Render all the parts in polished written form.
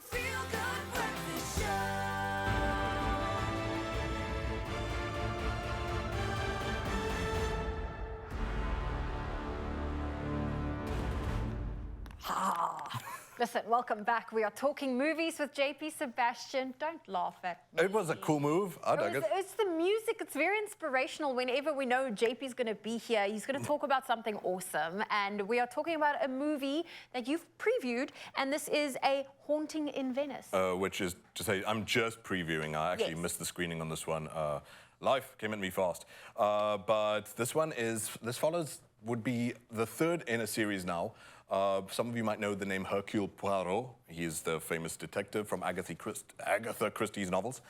feel-good breakfast show. Listen, welcome back. We are talking movies with JP Sebastian. Don't laugh at me. It was a cool move. I dug it. It's the music. It's very inspirational whenever we know JP's going to be here. He's going to talk about something awesome. And we are talking about a movie that you've previewed, and this is A Haunting in Venice. Which is to say, I'm just previewing. I actually missed the screening on this one. Life came at me fast. But this one would be the third in a series now. Some of you might know the name Hercule Poirot. He is the famous detective from Agatha Christie's novels.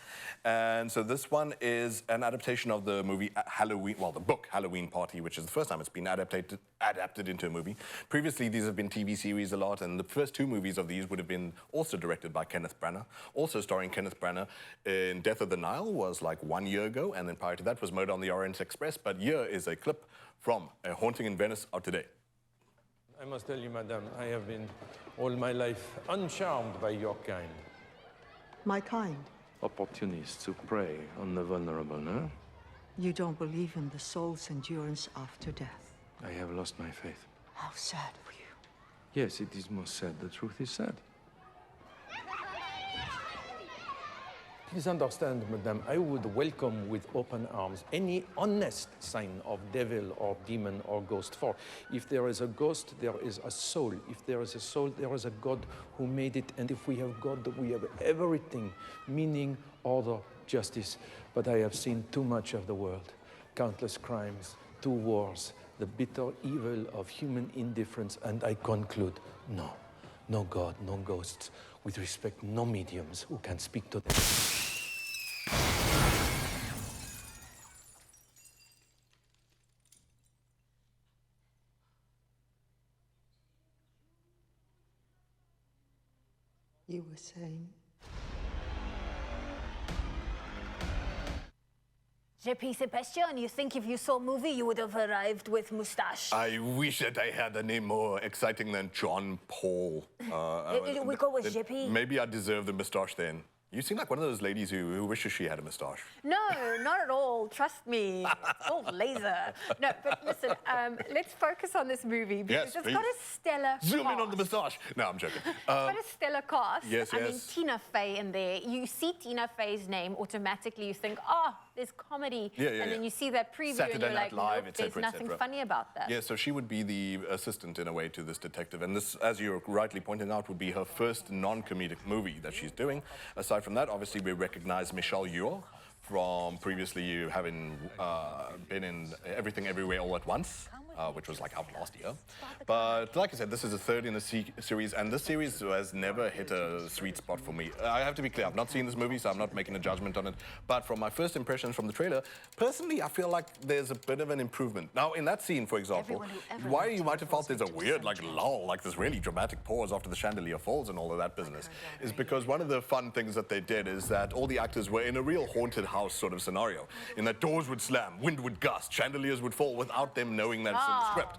And so this one is an adaptation of the movie Halloween, well, the book Halloween Party, which is the first time it's been adapted into a movie. Previously, these have been TV series a lot, and the first two movies of these would have been also directed by Kenneth Branagh. Also starring Kenneth Branagh in Death of the Nile was like 1 year ago, and then prior to that was Murder on the Orient Express. But here is a clip from A Haunting in Venice out today. I must tell you, madame, I have been all my life uncharmed by your kind. My kind? Opportunists who prey on the vulnerable, no? You don't believe in the soul's endurance after death? I have lost my faith. How sad for you. Yes, it is most sad. The truth is sad. Please understand, madame, I would welcome with open arms any honest sign of devil or demon or ghost. For if there is a ghost, there is a soul. If there is a soul, there is a God who made it. And if we have God, we have everything, meaning, order, justice. But I have seen too much of the world. Countless crimes, 2 wars, the bitter evil of human indifference. And I conclude, no. No God, no ghosts. With respect, no mediums who can speak to them. You were saying? JP Sebastian, you think if you saw a movie, you would have arrived with moustache? I wish that I had a name more exciting than John Paul. We go with JP. Maybe I deserve the moustache then. You seem like one of those ladies who wishes she had a moustache. No, not at all. Trust me. It's all laser. No, but listen, let's focus on this movie because it's got a stellar Zoom cast. in on the moustache. No, I'm joking. It's got a stellar cast. Yes, I mean, Tina Fey in there. You see Tina Fey's name, automatically you think, oh, there's comedy. And then you see that preview Saturday and you're Night like, Live, nope, there's nothing funny about that. Yeah, so she would be the assistant in a way to this detective. And this, as you rightly pointed out, would be her first non-comedic movie that she's doing. Aside from that, obviously, we recognize Michelle Yeoh from previously you having been in Everything Everywhere All at Once, which was like out last year. But like I said, this is the third in the series, and this series has never hit a sweet spot for me. I have to be clear, I've not seen this movie, so I'm not making a judgment on it. But from my first impressions from the trailer, personally, I feel like there's a bit of an improvement. Now, in that scene, for example, why you might have felt there's a weird, like, lull, like this really dramatic pause after the chandelier falls and all of that business, is because one of the fun things that they did is that all the actors were in a real haunted house sort of scenario, in that doors would slam, wind would gust, chandeliers would fall without them knowing that it's in the script.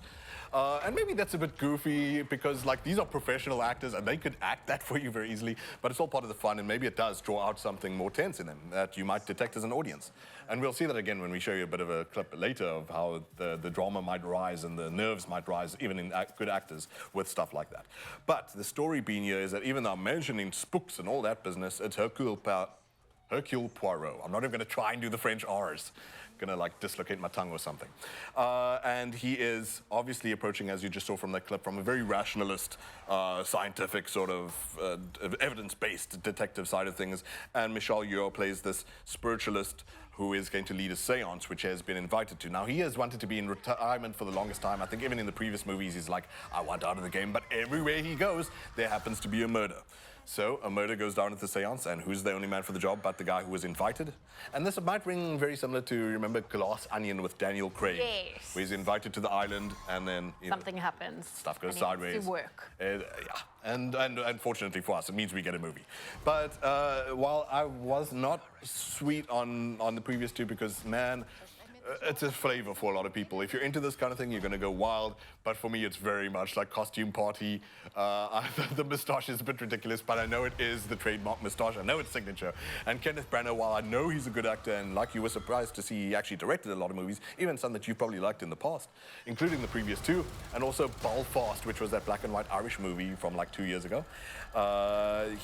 And maybe that's a bit goofy because, like, these are professional actors and they could act that for you very easily, but it's all part of the fun, and maybe it does draw out something more tense in them that you might detect as an audience. And we'll see that again when we show you a bit of a clip later of how the drama might rise and the nerves might rise, even in good actors, with stuff like that. But the story being here is that even though I'm mentioning spooks and all that business, it's Hercule Poirot. I'm not even going to try and do the French R's. I'm going to like dislocate my tongue or something. And he is obviously approaching, as you just saw from that clip, from a very rationalist, scientific sort of evidence-based detective side of things. And Michelle Yeoh plays this spiritualist who is going to lead a seance, which he has been invited to. Now, he has wanted to be in retirement for the longest time. I think even in the previous movies, he's like, I want out of the game. But everywhere he goes, there happens to be a murder. So a murder goes down at the seance, and who's the only man for the job but the guy who was invited? And this might ring very similar to, remember, Glass Onion with Daniel Craig? Yes. Where he's invited to the island, and then something happens. Stuff goes and sideways. It has to work. Yeah, and unfortunately for us, it means we get a movie. But while I was not sweet on the previous two, because man, it's a flavor for a lot of people. If you're into this kind of thing, you're going to go wild. But for me, it's very much like costume party. The moustache is a bit ridiculous, but I know it is the trademark moustache. I know it's signature. And Kenneth Branagh, while I know he's a good actor, and like you were surprised to see he actually directed a lot of movies, even some that you've probably liked in the past, including the previous two, and also Belfast, which was that black and white Irish movie from like 2 years ago.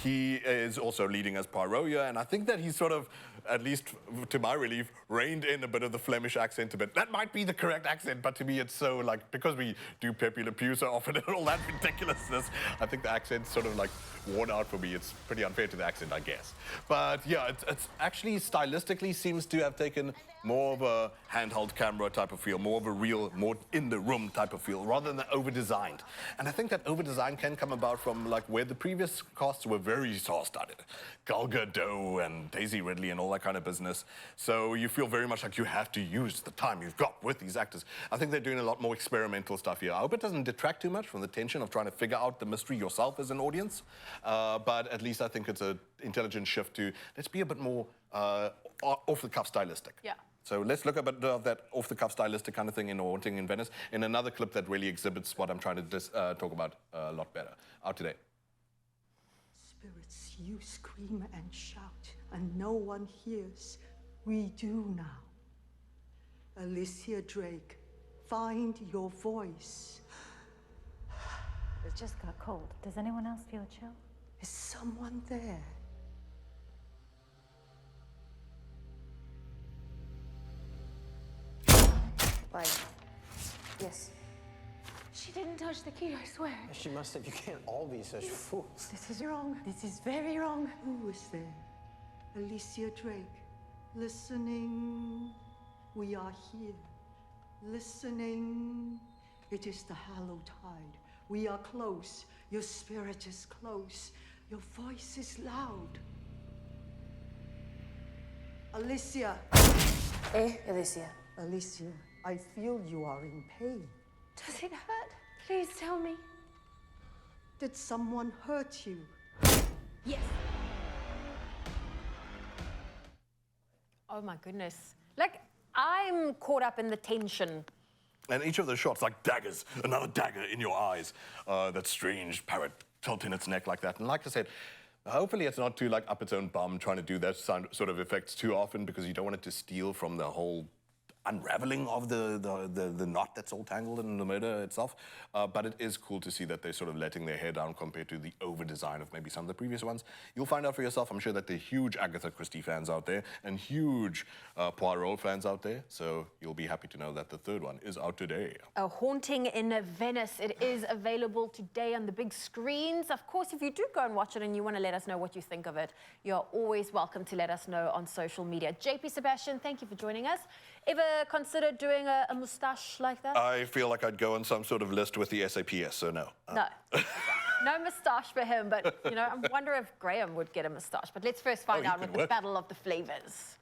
He is also leading as Poirot, and I think that he's sort of, at least to my relief, reined in a bit of the Flemish accent a bit. That might be the correct accent, but to me it's so like, because we do Pepe Le Pew so often and all that ridiculousness, I think the accent's sort of like worn out for me. It's pretty unfair to the accent, I guess. But yeah, it's actually stylistically seems to have taken more of a handheld camera type of feel, more of a real, more in the room type of feel, rather than over-designed. And I think that over-design can come about from like where the previous casts were very star-studded. Gal Gadot and Daisy Ridley and all that kind of business. So you feel very much like you have to use the time you've got with these actors. I think they're doing a lot more experimental stuff here. I hope it doesn't detract too much from the tension of trying to figure out the mystery yourself as an audience. But at least I think it's an intelligent shift to, let's be a bit more off-the-cuff stylistic. Yeah. So let's look at a bit of that off-the-cuff stylistic kind of thing in Haunting in Venice in another clip that really exhibits what I'm trying to talk about a lot better. Out today. Spirits, you scream and shout, and no one hears. We do now. Alicia Drake, find your voice. It just got cold. Does anyone else feel a chill? Is someone there? Bye. Yes. She didn't touch the key, I swear. She must have. You can't all be such fools. This is wrong. This is very wrong. Who is there? Alicia Drake. Listening. We are here. Listening. It is the hallowed tide. We are close. Your spirit is close. Your voice is loud. Alicia. Alicia. Alicia, I feel you are in pain. Does it hurt? Please tell me. Did someone hurt you? Yes. Oh my goodness. Like, I'm caught up in the tension. And each of those shots, like daggers, another dagger in your eyes. That strange parrot tilt in its neck like that. And like I said, hopefully it's not too like up its own bum trying to do that sort of effects too often, because you don't want it to steal from the whole unraveling of the knot that's all tangled in the murder itself. But it is cool to see that they're sort of letting their hair down compared to the over-design of maybe some of the previous ones. You'll find out for yourself. I'm sure that there are huge Agatha Christie fans out there and huge Poirot fans out there. So you'll be happy to know that the third one is out today. A Haunting in Venice. It is available today on the big screens. Of course, if you do go and watch it and you want to let us know what you think of it, you're always welcome to let us know on social media. JP Sebastian, thank you for joining us. Ever considered doing a moustache like that? I feel like I'd go on some sort of list with the SAPS, so no. No. No moustache for him, but, you know, I wonder if Graham would get a moustache. But let's first find out with the battle of the flavors.